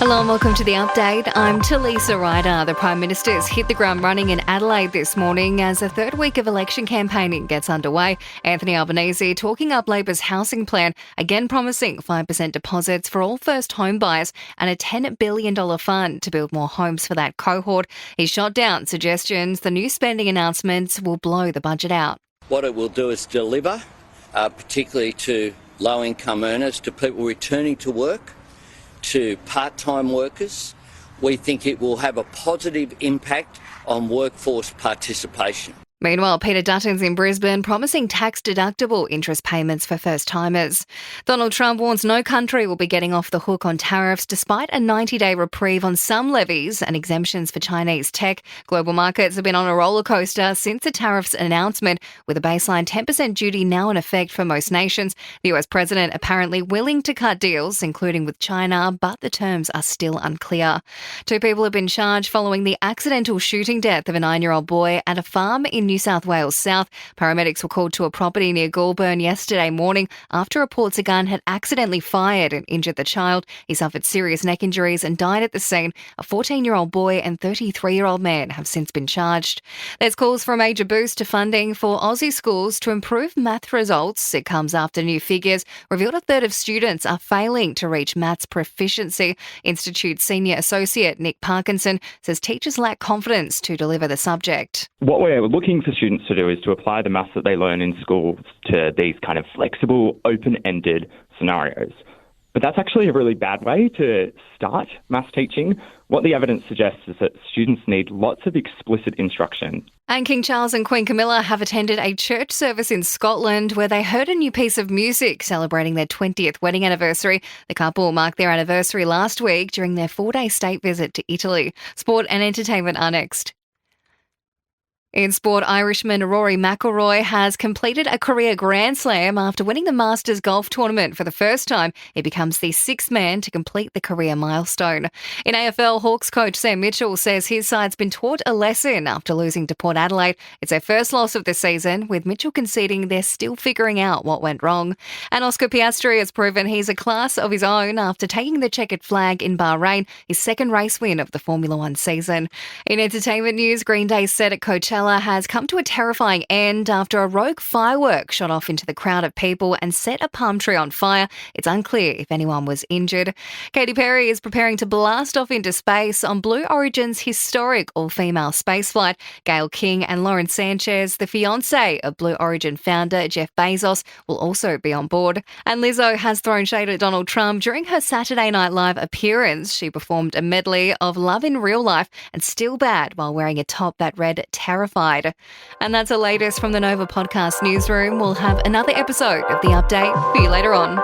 Hello and welcome to the update. I'm Talisa Ryder. The Prime Minister's hit the ground running in Adelaide this morning as the third week of election campaigning gets underway. Anthony Albanese talking up Labor's housing plan, again promising 5% deposits for all first home buyers and a $10 billion fund to build more homes for that cohort. He shot down suggestions the new spending announcements will blow the budget out. What it will do is deliver, particularly to low-income earners, to people returning to work, to part-time workers. We think it will have a positive impact on workforce participation. Meanwhile, Peter Dutton's in Brisbane promising tax-deductible interest payments for first-timers. Donald Trump warns no country will be getting off the hook on tariffs despite a 90-day reprieve on some levies and exemptions for Chinese tech. Global markets have been on a roller coaster since the tariffs announcement, with a baseline 10% duty now in effect for most nations. The US president apparently willing to cut deals, including with China, but the terms are still unclear. 2 people have been charged following the accidental shooting death of a 9-year-old boy at a farm in New South Wales South. Paramedics were called to a property near Goulburn yesterday morning after reports a gun had accidentally fired and injured the child. He suffered serious neck injuries and died at the scene. A 14-year-old boy and 33-year-old man have since been charged. There's calls for a major boost to funding for Aussie schools to improve math results. It comes after new figures revealed a third of students are failing to reach maths proficiency. Institute Senior Associate Nick Parkinson says teachers lack confidence to deliver the subject. What we're looking for students to do is to apply the maths that they learn in school to these kind of flexible, open-ended scenarios. But that's actually a really bad way to start maths teaching. What the evidence suggests is that students need lots of explicit instruction. And King Charles and Queen Camilla have attended a church service in Scotland where they heard a new piece of music celebrating their 20th wedding anniversary. The couple marked their anniversary last week during their 4-day state visit to Italy. Sport and entertainment are next. In sport, Irishman Rory McIlroy has completed a career Grand Slam after winning the Masters golf tournament for the first time. He becomes the 6th man to complete the career milestone. In AFL, Hawks coach Sam Mitchell says his side's been taught a lesson after losing to Port Adelaide. It's their first loss of the season, with Mitchell conceding they're still figuring out what went wrong. And Oscar Piastri has proven he's a class of his own after taking the checkered flag in Bahrain, his second race win of the Formula One season. In entertainment news, Green Day's set at Coachella has come to a terrifying end after a rogue firework shot off into the crowd of people and set a palm tree on fire. It's unclear if anyone was injured. Katy Perry is preparing to blast off into space on Blue Origin's historic all-female spaceflight. Gayle King and Lauren Sanchez, the fiancé of Blue Origin founder Jeff Bezos, will also be on board. And Lizzo has thrown shade at Donald Trump during her Saturday Night Live appearance. She performed a medley of Love in Real Life and Still Bad while wearing a top that read Terrified. And that's the latest from the Nova Podcast newsroom. We'll have another episode of The Update for you later on.